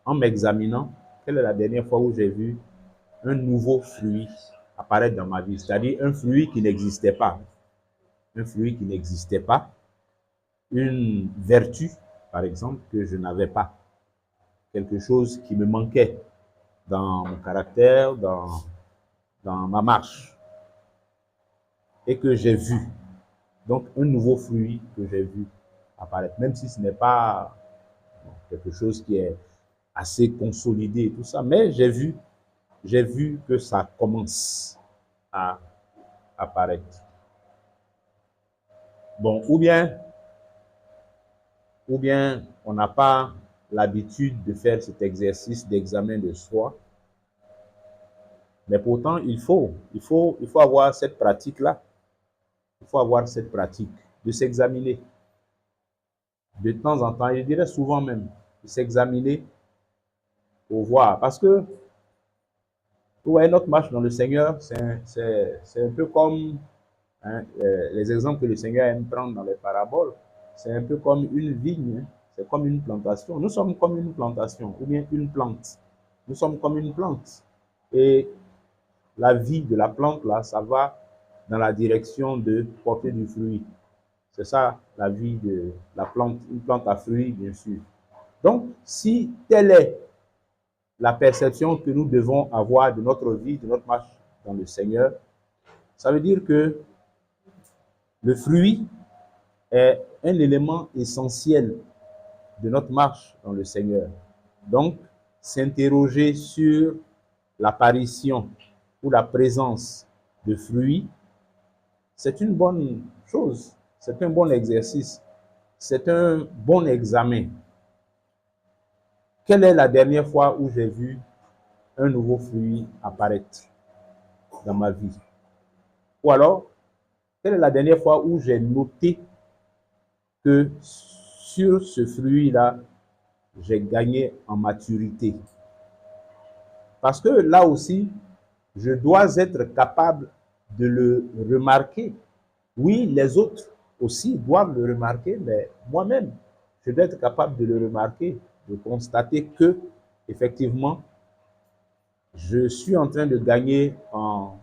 en m'examinant, quelle est la dernière fois où j'ai vu un nouveau fruit apparaître dans ma vie, c'est-à-dire un fruit qui n'existait pas, un fruit qui n'existait pas, une vertu, par exemple, que je n'avais pas, quelque chose qui me manquait dans mon caractère, dans ma marche, et que j'ai vu. Donc, un nouveau fruit que j'ai vu apparaître, même si ce n'est pas quelque chose qui est assez consolidé et tout ça, mais j'ai vu que ça commence à apparaître. Bon, ou bien on n'a pas l'habitude de faire cet exercice d'examen de soi, mais pourtant il faut avoir cette pratique-là. Il faut avoir cette pratique de s'examiner de temps en temps, je dirais souvent même, de s'examiner pour voir. Parce que ouais, notre marche dans le Seigneur, c'est un peu comme hein, les exemples que le Seigneur aime prendre dans les paraboles. C'est un peu comme une vigne, hein, c'est comme une plantation. Nous sommes comme une plantation ou bien une plante. Nous sommes comme une plante. Et la vie de la plante, là, ça va dans la direction de porter du fruit. C'est ça la vie de la plante, une plante à fruits, bien sûr. Donc, si telle est la perception que nous devons avoir de notre vie, de notre marche dans le Seigneur, ça veut dire que le fruit est un élément essentiel de notre marche dans le Seigneur. Donc, s'interroger sur l'apparition ou la présence de fruits, c'est une bonne chose, c'est un bon exercice, c'est un bon examen. Quelle est la dernière fois où j'ai vu un nouveau fruit apparaître dans ma vie? Ou alors, quelle est la dernière fois où j'ai noté que sur ce fruit-là, j'ai gagné en maturité? Parce que là aussi, je dois être capable de le remarquer. Oui, les autres aussi doivent le remarquer, mais moi-même, je dois être capable de le remarquer, de constater que, effectivement, je suis en train de gagner en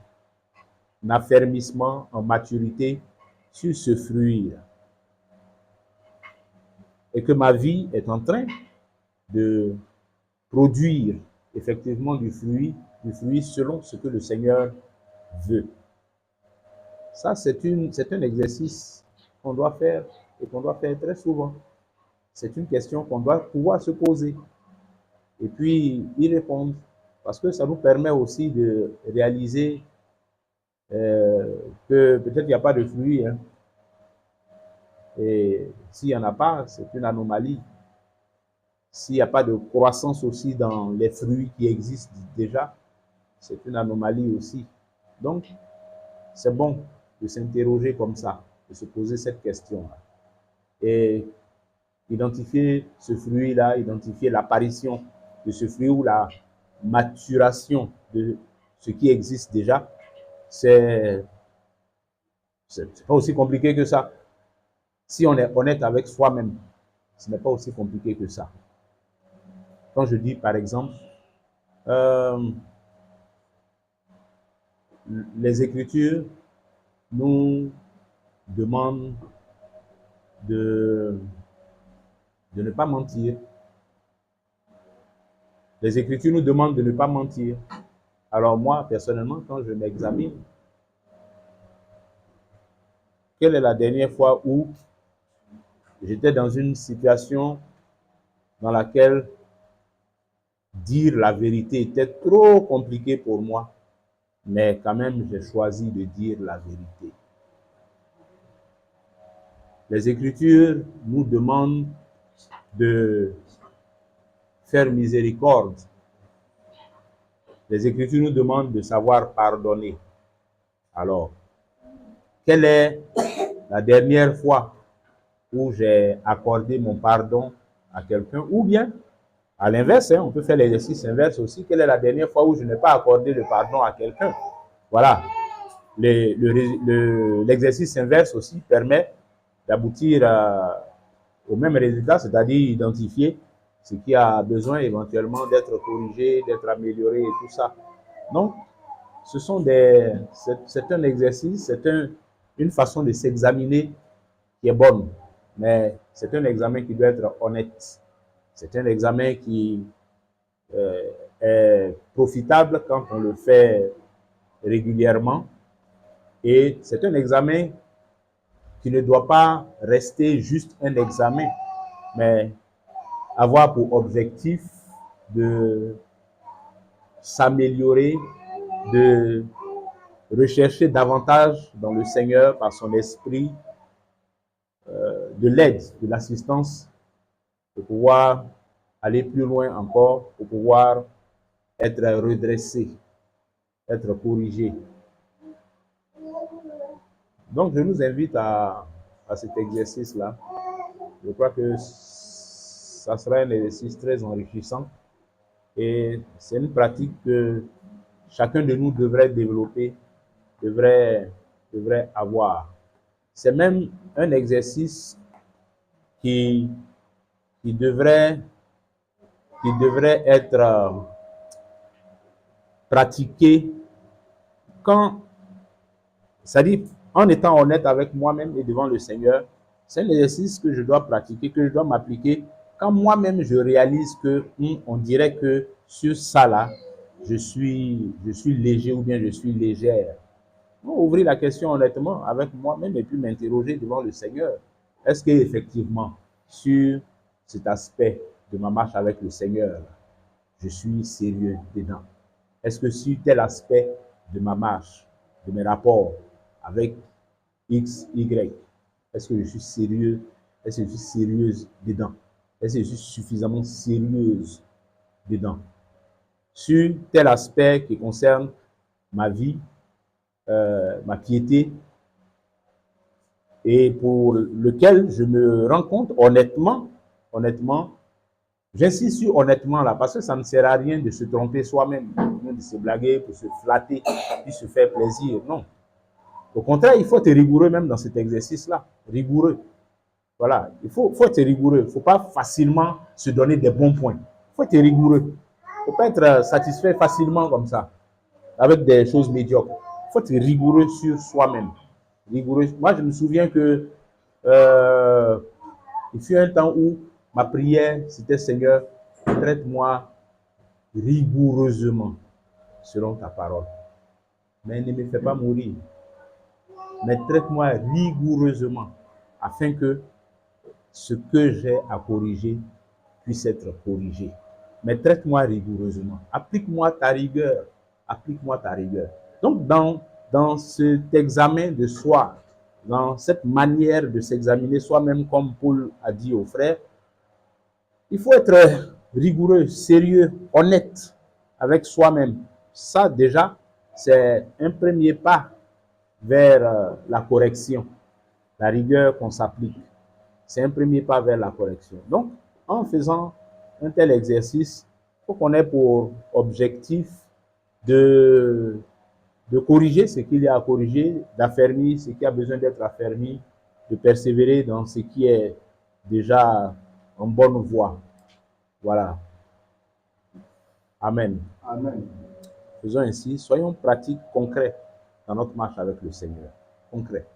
affermissement, en maturité sur ce fruit et que ma vie est en train de produire effectivement du fruit selon ce que le Seigneur veut. Ça, c'est un exercice qu'on doit faire et qu'on doit faire très souvent. C'est une question qu'on doit pouvoir se poser et puis y répondre parce que ça nous permet aussi de réaliser que peut-être il n'y a pas de fruits, hein, et s'il n'y en a pas, c'est une anomalie. S'il n'y a pas de croissance aussi dans les fruits qui existent déjà, c'est une anomalie aussi. Donc, c'est bon de s'interroger comme ça, de se poser cette question-là. Et identifier ce fruit-là, identifier l'apparition de ce fruit ou la maturation de ce qui existe déjà, c'est pas aussi compliqué que ça. Si on est honnête avec soi-même, ce n'est pas aussi compliqué que ça. Quand je dis, par exemple, euh, les Écritures nous demandent de, de ne pas mentir. Les Écritures nous demandent de ne pas mentir. Alors moi, personnellement, quand je m'examine, quelle est la dernière fois où j'étais dans une situation dans laquelle dire la vérité était trop compliqué pour moi, mais quand même j'ai choisi de dire la vérité. Les Écritures nous demandent de faire miséricorde. Les Écritures nous demandent de savoir pardonner. Alors, quelle est la dernière fois où j'ai accordé mon pardon à quelqu'un? Ou bien, à l'inverse, hein, on peut faire l'exercice inverse aussi. Quelle est la dernière fois où je n'ai pas accordé le pardon à quelqu'un? Voilà. L'exercice inverse aussi permet d'aboutir au même résultat, c'est-à-dire identifier ce qui a besoin éventuellement d'être corrigé, d'être amélioré et tout ça. Donc, c'est un exercice, une façon de s'examiner qui est bonne, mais c'est un examen qui doit être honnête. C'est un examen qui est profitable quand on le fait régulièrement, et c'est un examen qui ne doit pas rester juste un examen, mais avoir pour objectif de s'améliorer, de rechercher davantage dans le Seigneur par son esprit de l'aide, de l'assistance, pour pouvoir aller plus loin encore, pour pouvoir être redressé, être corrigé. Donc, je nous invite à cet exercice-là. Je crois que ça sera un exercice très enrichissant et c'est une pratique que chacun de nous devrait développer, devrait avoir. C'est même un exercice qui devrait être pratiqué quand, c'est-à-dire en étant honnête avec moi-même et devant le Seigneur. C'est un exercice que je dois pratiquer, que je dois m'appliquer quand moi-même je réalise que on dirait que sur ça là, je suis léger ou bien je suis légère. Ouvrir la question honnêtement avec moi-même et puis m'interroger devant le Seigneur. Est-ce qu'effectivement, sur cet aspect de ma marche avec le Seigneur, je suis sérieux dedans? Est-ce que sur tel aspect de ma marche, de mes rapports avec X, Y, est-ce que je suis sérieux? Est-ce que je suis sérieuse dedans? Est-ce que je suis suffisamment sérieuse dedans? Sur tel aspect qui concerne ma vie, ma piété, et pour lequel je me rends compte honnêtement, j'insiste sur honnêtement là, parce que ça ne sert à rien de se tromper soi-même, de se blaguer, pour se flatter, puis se faire plaisir. Non. Au contraire, il faut être rigoureux même dans cet exercice-là. Rigoureux. Voilà. Il faut être rigoureux. Il ne faut pas facilement se donner des bons points. Il faut être rigoureux. Il ne faut pas être satisfait facilement comme ça, avec des choses médiocres. Il faut être rigoureux sur soi-même. Rigoureux. Moi, je me souviens que il fut un temps où ma prière, c'était Seigneur, traite-moi rigoureusement selon ta parole. Mais ne me fais pas mourir. Mais traite-moi rigoureusement afin que ce que j'ai à corriger puisse être corrigé. Mais traite-moi rigoureusement. Applique-moi ta rigueur. Applique-moi ta rigueur. Donc, dans cet examen de soi, dans cette manière de s'examiner soi-même, comme Paul a dit aux frères, il faut être rigoureux, sérieux, honnête avec soi-même. Ça, déjà, c'est un premier pas vers la correction, la rigueur qu'on s'applique. C'est un premier pas vers la correction. Donc, en faisant un tel exercice, il faut qu'on ait pour objectif de corriger ce qu'il y a à corriger, d'affermir ce qui a besoin d'être affermi, de persévérer dans ce qui est déjà en bonne voie. Voilà. Amen. Amen. Faisons ainsi, soyons pratiques, concrets dans notre marche avec le Seigneur. Concret.